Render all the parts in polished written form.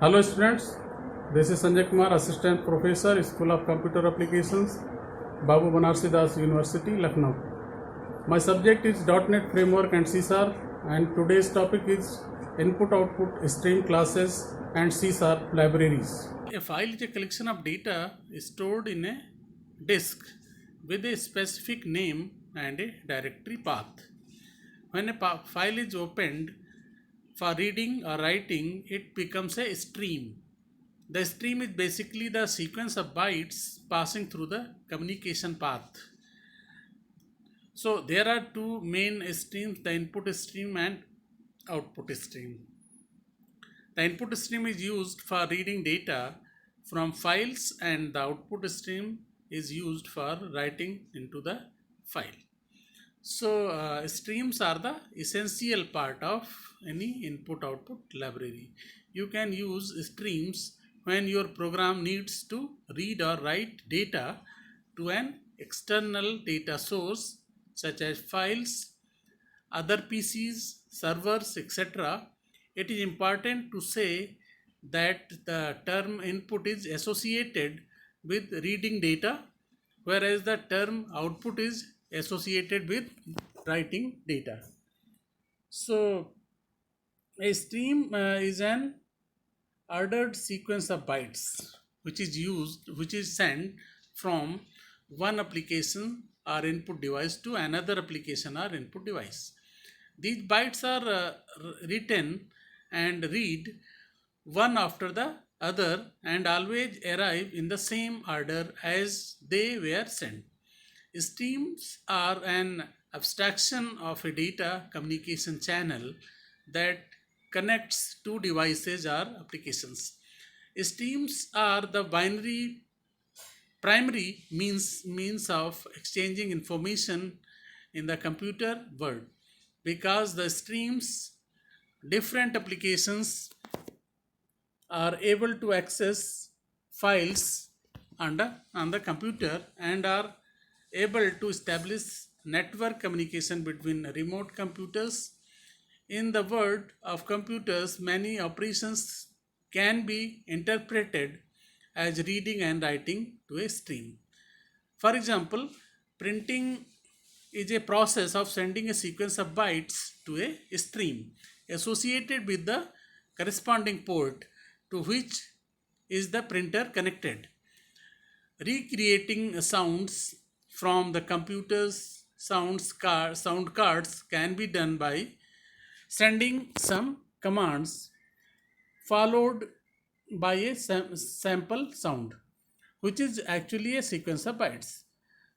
Hello students, this is Sanjay Kumar, Assistant Professor, School of Computer Applications, Babu Banarsi Das University, Lucknow. My subject is .NET Framework and C#, and today's topic is Input-Output Stream Classes and C# libraries. A file is a collection of data stored in a disk with a specific name and a directory path. When a file is opened for reading or writing, it becomes a stream. The stream is basically the sequence of bytes passing through the communication path. So there are two main streams, the input stream and output stream. The input stream is used for reading data from files and the output stream is used for writing into the file. So streams are the essential part of any input-output library. You can use streams when your program needs to read or write data to an external data source such as files, other PCs, servers, etc. It is important to say that the term input is associated with reading data, whereas the term output is associated with writing data. So a stream is an ordered sequence of bytes which is sent from one application or input device to another application or input device. These bytes are written and read one after the other and always arrive in the same order as they were sent. Streams are an abstraction of a data communication channel that connects two devices or applications. Streams are the primary means of exchanging information in the computer world, because the streams different applications are able to access files on the computer and are able to establish network communication between remote computers. In the world of computers, many operations can be interpreted as reading and writing to a stream. For example, printing is a process of sending a sequence of bytes to a stream associated with the corresponding port to which is the printer connected. Recreating sounds from the computer's sound cards can be done by sending some commands followed by a sample sound, which is actually a sequence of bytes.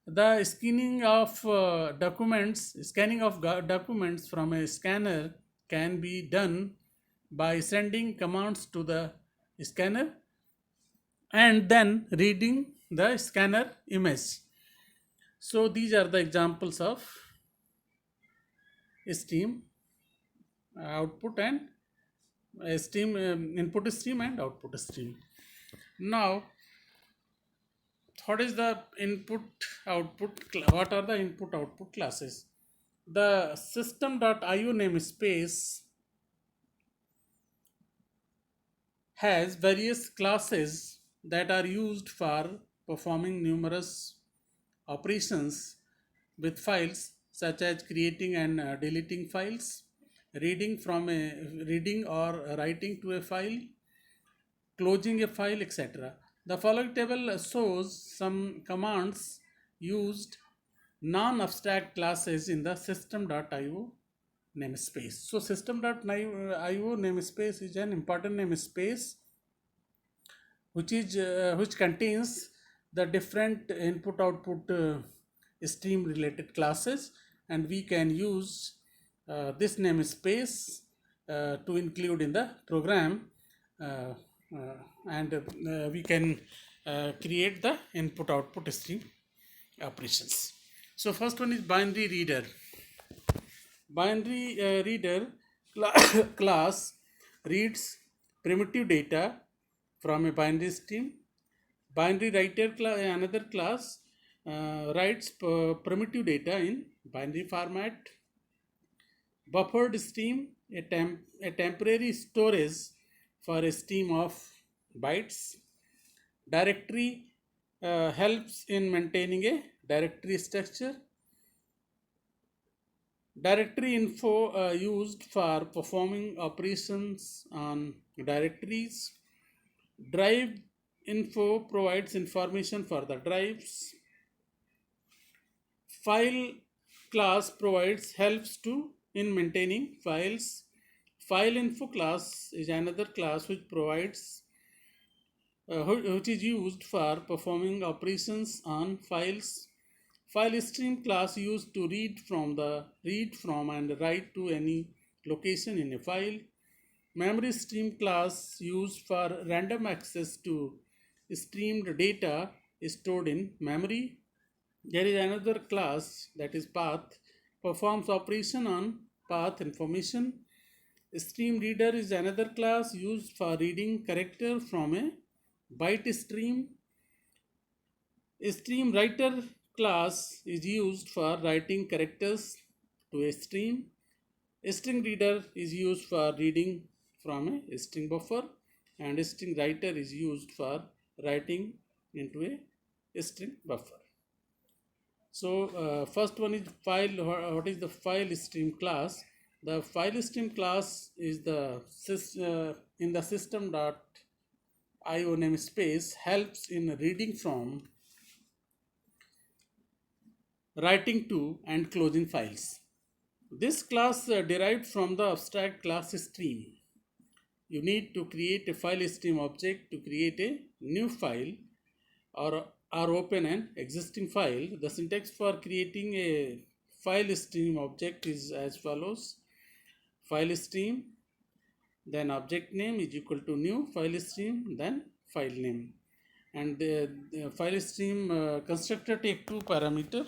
The scanning of documents from a scanner can be done by sending commands to the scanner and then reading the scanner image. So these are the examples of stream output and stream input stream and output stream. Now, what is the what are the input output classes? The system.io namespace has various classes that are used for performing numerous operations with files, such as creating and deleting files, reading or writing to a file, closing a file, etc. The following table shows some commands used non-abstract classes in the system.io namespace. So system.io namespace is an important namespace which contains the different input output stream related classes, and we can use this namespace to include in the program, and we can create the input output stream operations. So first one is binary reader. Binary reader class reads primitive data from a binary stream. Binary writer another class writes primitive data in binary format. Buffered stream, a temporary storage for a stream of bytes. Directory helps in maintaining a directory structure. Directory info used for performing operations on directories. Drive info provides information for the drives. File class provides helps to in maintaining files. File info class is another class which provides which is used for performing operations on files. File stream class used to read from and write to any location in a file. Memory stream class used for random access to streamed data stored in memory. There is another class that is path, performs operation on path information. Stream reader is another class used for reading character from a byte stream. A stream writer class is used for writing characters to a stream. A string reader is used for reading from a string buffer, and a string writer is used for writing into a string buffer. So first one is file. What is the file stream class? The file stream class is the in the system.io namespace helps in reading from, writing to, and closing files. This class derived from the abstract class stream. You need to create a file stream object to create a new file or open an existing file. The syntax for creating a file stream object is as follows: file stream, then object name is equal to new file stream, then file name. And the file stream constructor take two parameter,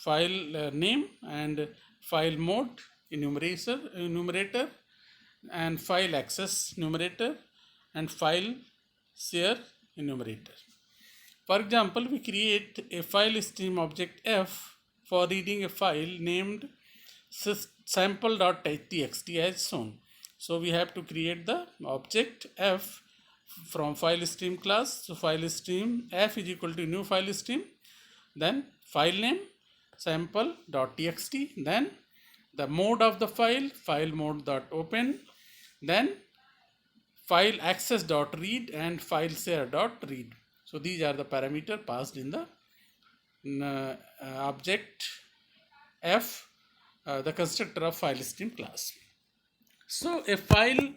file name and file mode enumerator, and file access numerator, and file share enumerator. For example, we create a file stream object f for reading a file named sample.txt as shown. So we have to create the object f from file stream class. So file stream f is equal to new file stream, then file name sample.txt, then the mode of the file mode.open, then file access.read and file share.read. So these are the parameter passed in the object f, the constructor of file stream class. So a file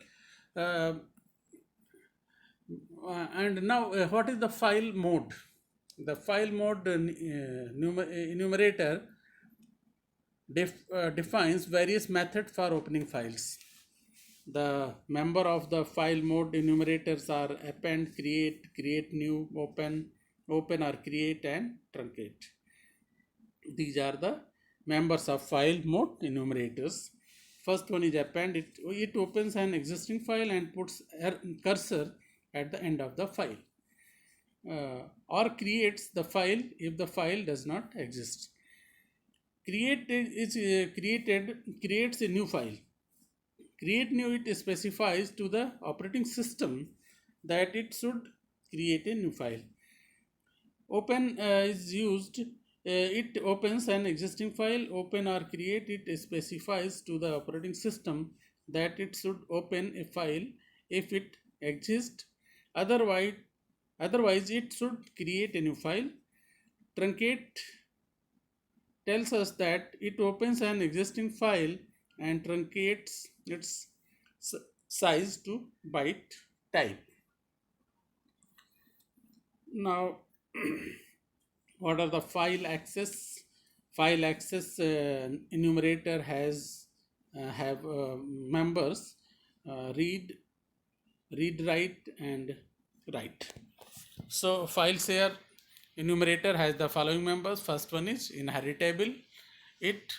and now what is the file mode? The file mode enumerator defines various methods for opening files. The member of the file mode enumerators are append, create new, open or create, and truncate. These are the members of file mode enumerators. First one is append. It opens an existing file and puts cursor at the end of the file, or creates the file if the file does not exist. Creates a new file. Create new, it specifies to the operating system that it should create a new file. Open is used, it opens an existing file. Open or create, it specifies to the operating system that it should open a file if it exists. Otherwise it should create a new file. Truncate tells us that it opens an existing file and truncates its size to byte type. Now what are the file access? File access enumerator has have members read, write, and write. So file share enumerator has the following members. First one is inheritable. It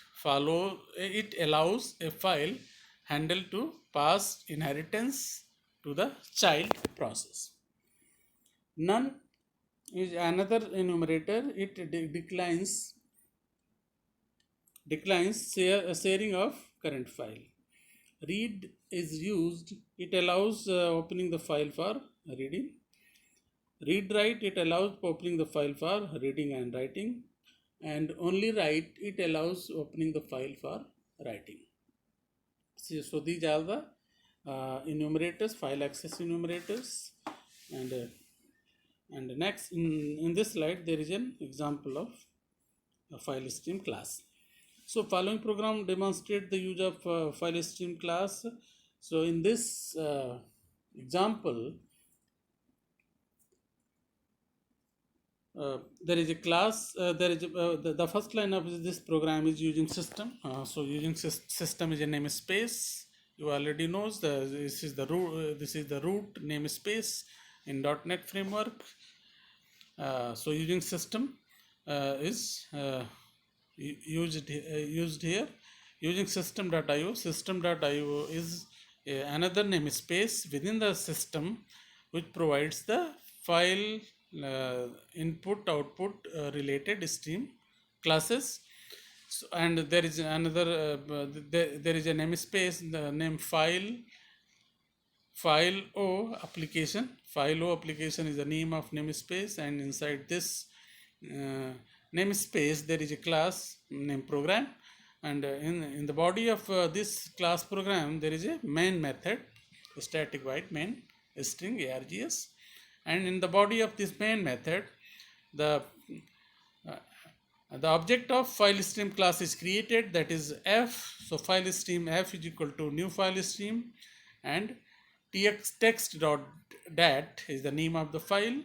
allows a file handle to pass inheritance to the child process. None is another enumerator. It declines sharing of current file. Read is used, it allows opening the file for reading. Read write, it allows opening the file for reading and writing. And only write, it allows opening the file for writing. So these are the enumerators, file access enumerators. And next in this slide there is an example of a file stream class. So following program demonstrate the use of file stream class. So in this example, there is a class, the first line of this program is using system. So using system is a namespace. You already knows this is the root namespace in .NET framework. So using system is used here. Using system.io. System.io is another namespace within the system which provides the file input output related stream classes. So, and there is another there is a namespace named file o application. File o application is the name of namespace, and inside this namespace there is a class named program, and in the body of this class program there is a main method, a static void main string args, and in the body of this main method the object of file stream class is created, that is f. So file stream f is equal to new file stream, and text.dat is the name of the file.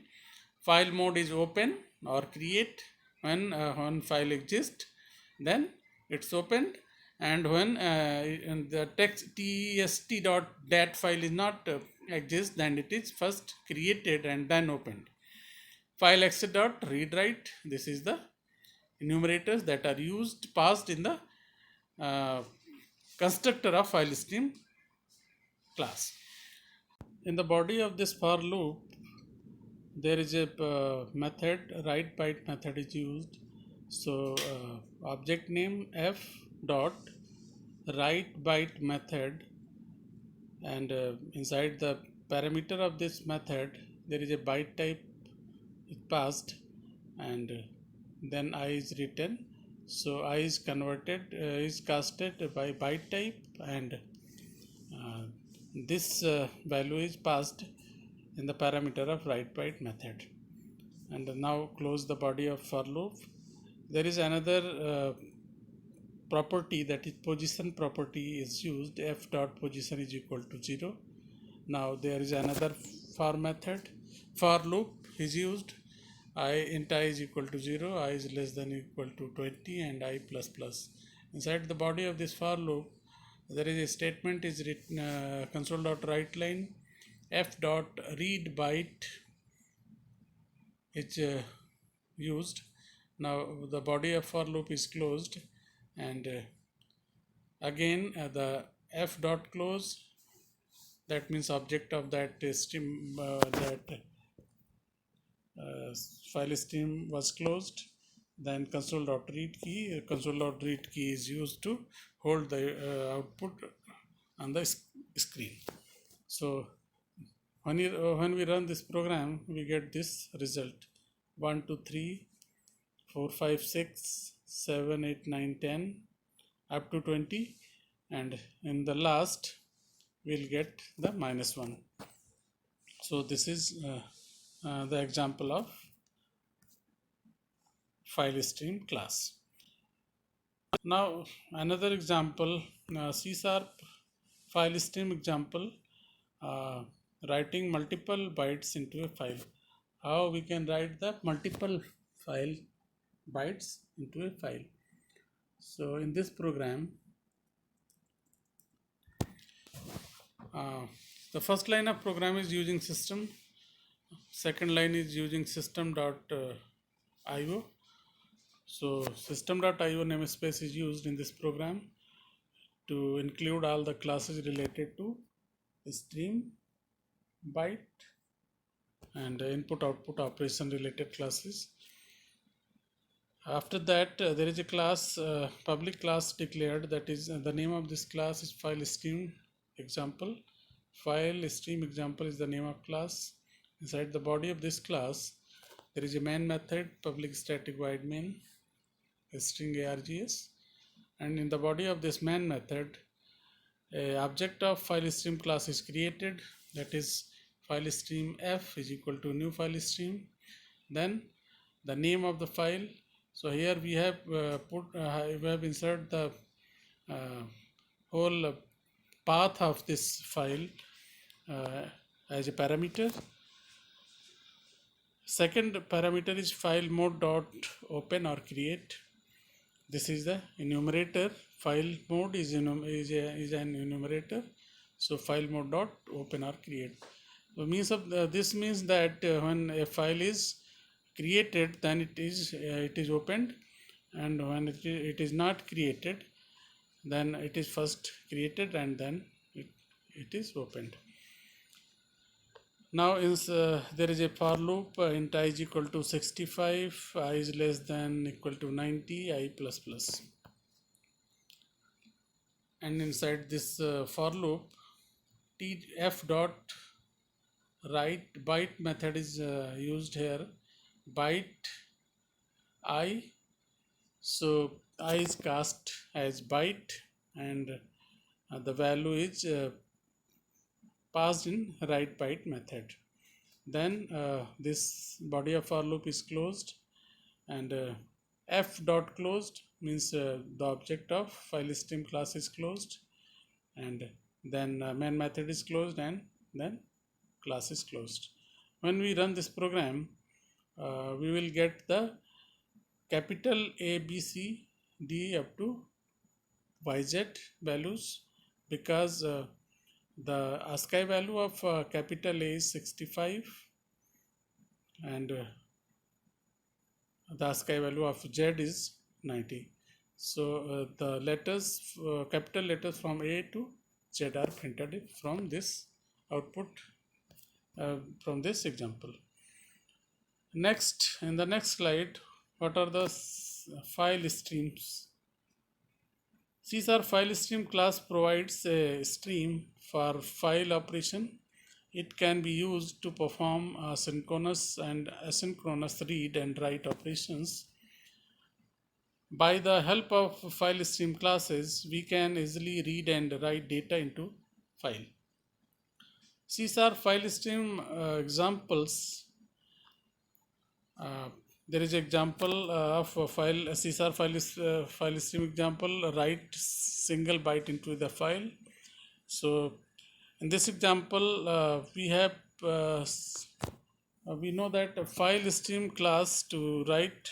File mode is open or create. When file exists, then it's opened, and when the txt.dat file is not exist, then it is first created and then opened. File exit.read write, this is the enumerators that are used passed in the constructor of file stream class. In the body of this for loop there is a method, write byte method is used. So object name f dot write byte method, and inside the parameter of this method there is a byte type passed, and then I is written. So I is converted is casted by byte type, and this value is passed in the parameter of write byte method. And now close the body of for loop. There is another property, that is position property is used. F dot position is equal to 0. Now there is another for method, for loop is used. I int I is equal to 0, I is less than equal to 20, and I plus plus. Inside the body of this for loop there is a statement is written console.writeLine f dot read byte is used. Now the body of for loop is closed, and again the f dot close, that means object of that stream that file stream was closed. Then console.read key is used to hold the output on the screen. So when we run this program, we get this result: 1 2 3 4 5 6 7 8 9 10 up to 20, and in the last we'll get the -1. So this is the example of file stream class. Now another example, C# file stream example, writing multiple bytes into a file. How we can write the multiple file bytes into a file? So in this program, the first line of program is using system, second line is using system.io. So system.io namespace is used in this program to include all the classes related to stream, byte, and input output operation related classes. After that there is a class, public class declared, that is the name of this class is file stream example. File stream example is the name of class. Inside the body of this class, there is a main method, public static void main, string args, and in the body of this main method, a object of file stream class is created, that is file stream f is equal to new file stream, then the name of the file. So here we have we have inserted the whole path of this file as a parameter. Second parameter is file mode dot open or create. This is the enumerator. File mode is an enumerator. So file mode dot open or create. So this means that when a file is created, then it is opened, and when it is not created, then it is first created and then it is opened. Now there is a for loop, int I is equal to 65, I is less than equal to 90, I plus plus. And inside this for loop, f dot write byte method is used here. Byte I, so I is cast as byte, and the value is passed in write byte method. Then this body of for loop is closed, and f dot closed means the object of file stream class is closed, and then main method is closed, and then class is closed. When we run this program, we will get the capital A, B, C, D up to YZ values, because the ASCII value of capital A is 65, and the ASCII value of Z is 90. So the letters, capital letters from A to Z are printed from this output, from this example. Next, in the next slide, what are the file streams? C# file stream class provides a stream for file operation. It can be used to perform synchronous and asynchronous read and write operations. By the help of file stream classes, we can easily read and write data into file. C# file stream examples. There is example of a file, C# file stream example, write single byte into the file. So in this example, we have we know that a file stream class to write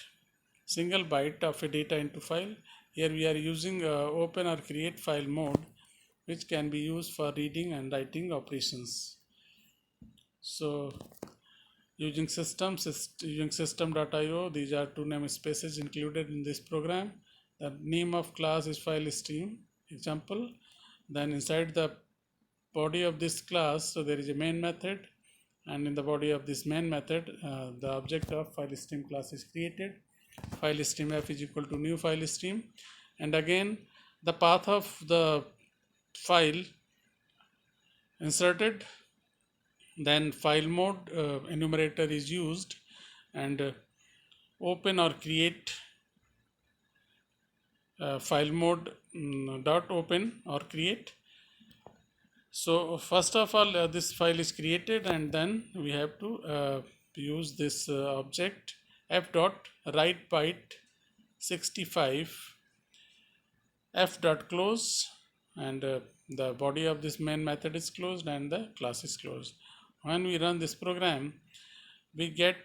single byte of a data into file. Here we are using open or create file mode, which can be used for reading and writing operations. So using system.io, these are two namespaces included in this program. The name of class is file stream example. Then inside the body of this class, so there is a main method, and in the body of this main method, the object of file stream class is created. File stream f is equal to new file stream, and again the path of the file inserted, then file mode enumerator is used, and open or create file mode dot open or create. So first of all, this file is created, and then we have to use this object f dot write byte 65, f dot close, and the body of this main method is closed and the class is closed. When we run this program, we get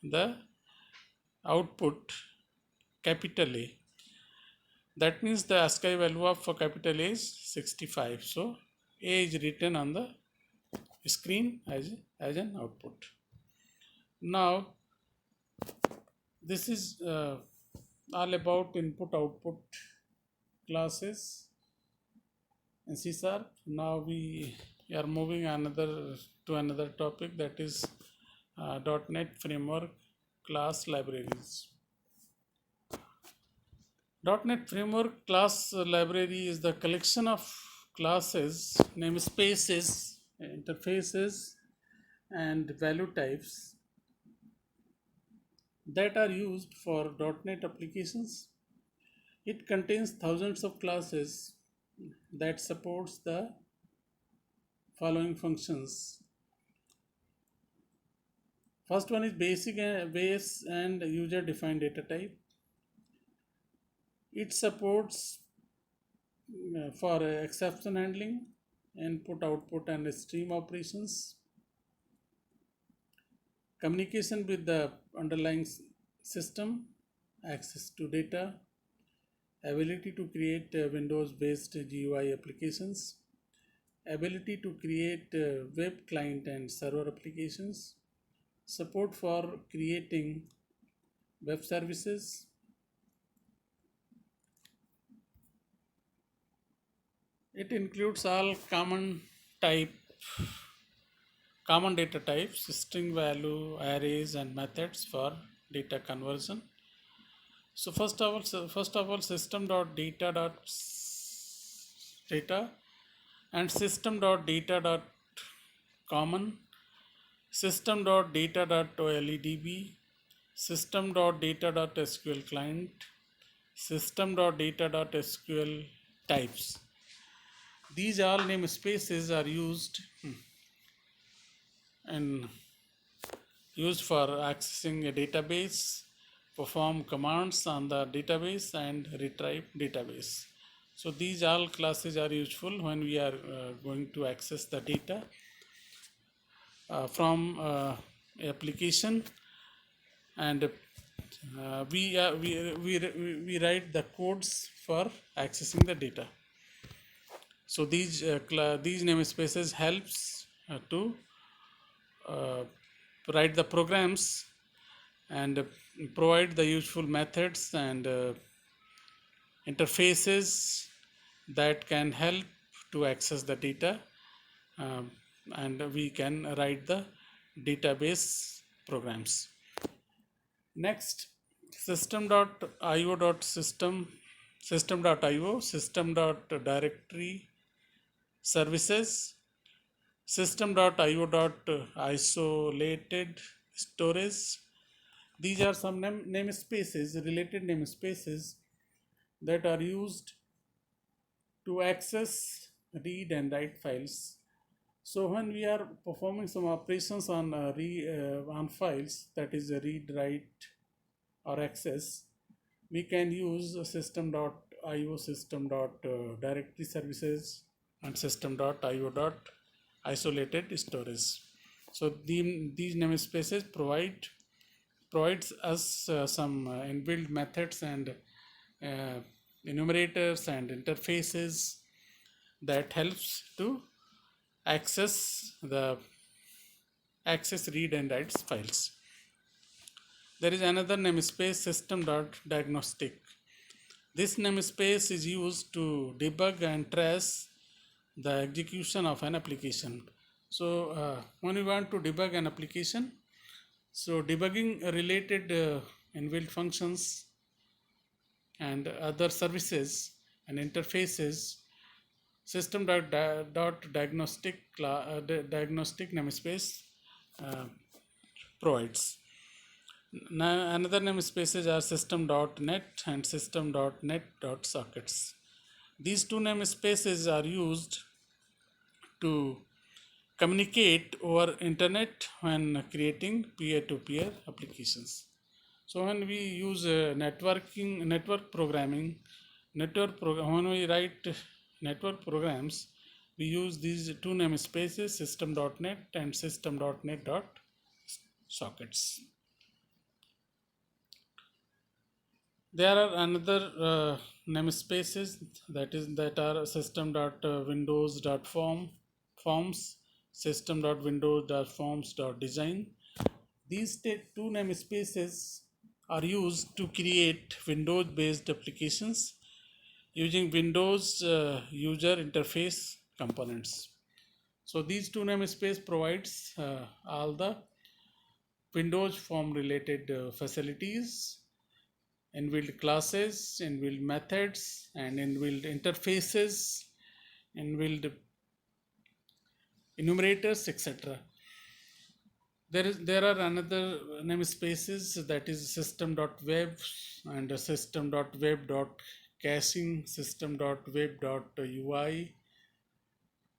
the output capital A. That means the ASCII value of capital A is 65. So A is written on the screen as an output. Now this is all about input output classes in C#. Now we are moving to another topic, that is .NET Framework class libraries. .NET Framework class library is the collection of classes, namespaces, interfaces, and value types that are used for .NET applications. It contains thousands of classes that supports the following functions. First one is basic base and user defined data type. It supports for exception handling, input, output, and stream operations, communication with the underlying system, access to data, ability to create Windows based GUI applications, ability to create web client and server applications, support for creating web services. It includes all type common data types, string value, arrays, and methods for data conversion. So first of all, system.data and system.data.common, system.data.oledb, system.data.sql client, system.data.sql types. These all namespaces are and used for accessing a database, perform commands on the database, and retrieve database. So these all classes are useful when we are going to access the data from application, and we write the codes for accessing the data. So these namespaces helps to write the programs and provide the useful methods and interfaces that can help to access the data, and we can write the database programs. Next, system.io, system.directory services, system.io.isolated storage. These are some related namespaces that are used to access, read, and write files. So when we are performing some operations on on files, that is read, write, or access, we can use system.io, system.directory services, and system.io.isolated storage. So these namespaces provides us some inbuilt methods and enumerators and interfaces that helps to access read and write files. There is another namespace, system.diagnostic. This namespace is used to debug and trace the execution of an application. So when we want to debug an application, so debugging related inbuilt functions and other services and interfaces, system.diagnostic namespace provides. Now another namespaces are system.net and system.net.sockets. These two namespaces are used to communicate over internet when creating peer-to-peer applications. So when we use network programming, when we write network programs, we use these two namespaces, system.net and system.net.sockets. There are another namespaces that are system.windows.forms, system.windows.forms.design. These two namespaces are used to create Windows-based applications using Windows user interface components. So these two namespace provides all the Windows form related facilities, inbuilt classes, inbuilt methods, and inbuilt interfaces inbuilt enumerators, etc. There are another namespaces, that is system.web and system.web.caching, system.web.ui,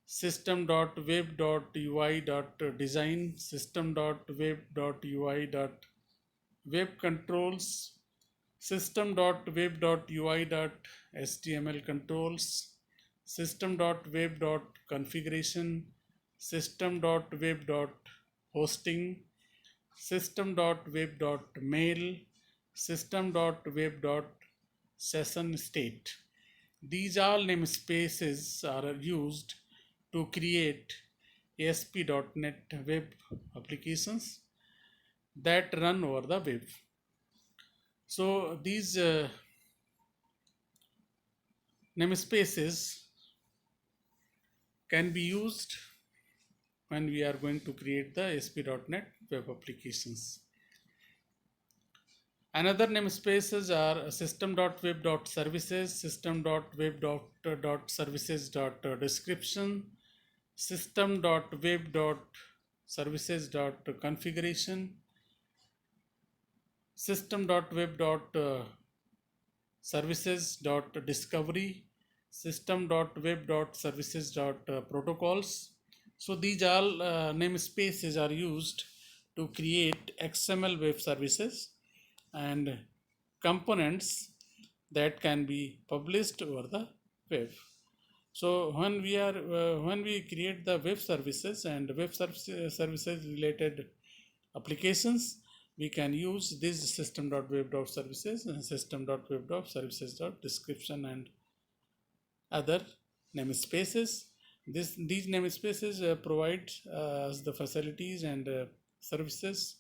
system.web.ui.design, system.web.ui.web controls, system.web.ui.html controls, system.web.configuration, system.web.hosting, system.web.mail, system.web.session state. These all namespaces are used to create ASP.NET web applications that run over the web. So these namespaces can be used when we are going to create the ASP.NET web applications. Another namespaces are system.web.services, system.web.services.description, system.web.services.configuration, system.web.services.discovery, system.web.services.protocols. So these all namespaces are used to create XML web services and components that can be published over the web. So when we create the web services and services related applications, we can use this system.web.services and system.web.services.description and other namespaces. These namespaces provide us the facilities and services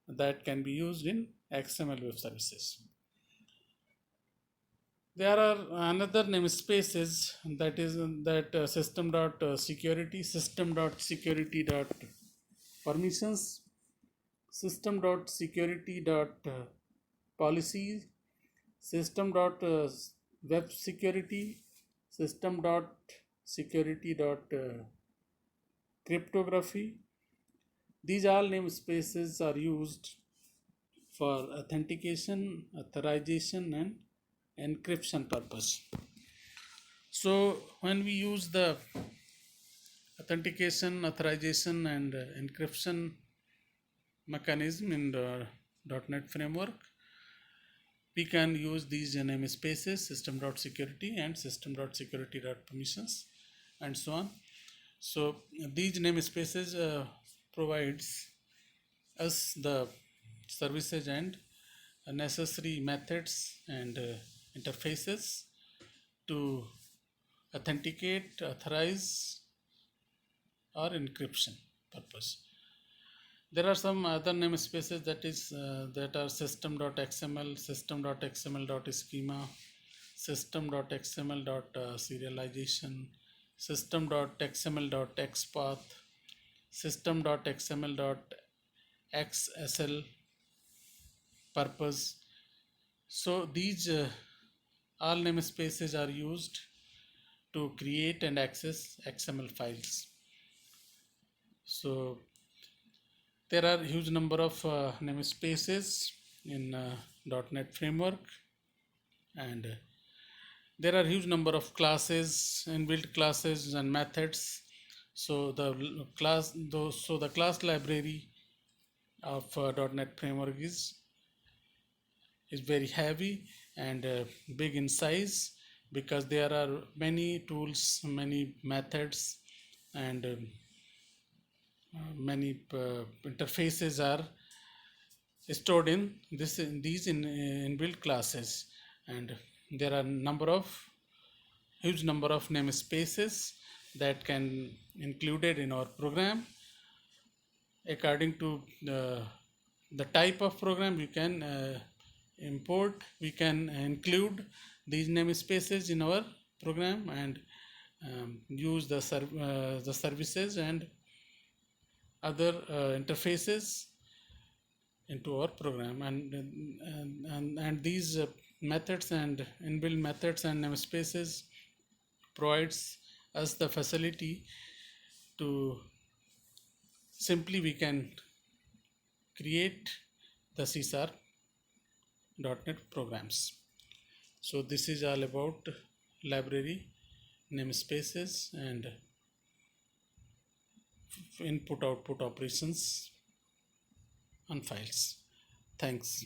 that can be used in XML web services. There are another namespaces, that is system.security, system.security.permissions, system.security.policies, system.web security, system.security.cryptography. These all namespaces are used for authentication, authorization, and encryption purpose. So when we use the authentication, authorization, and encryption mechanism in the .NET framework, we can use these namespaces, system.security and system.security.permissions, and so on. So these namespaces provides us the services and necessary methods and interfaces to authenticate, authorize, or encryption purpose. There are some other namespaces that are system.xml, system.xml.schema, system.xml.serialization, system.xml.xpath, system.xml.xsl purpose. So these all namespaces are used to create and access XML files. So there are huge number of namespaces in .NET framework, and there are huge number of classes, inbuilt classes and methods. So the class library of .NET framework is very heavy and big in size, because there are many tools, many methods, and many interfaces are stored in these inbuilt classes, and there are huge number of namespaces that can included in our program. According to the type of program, you can we can include these namespaces in our program and use the services and other interfaces into our program, and these methods and inbuilt methods and namespaces provides us the facility to simply we can create the C# .NET programs. So this is all about library namespaces and input output operations on files. Thanks.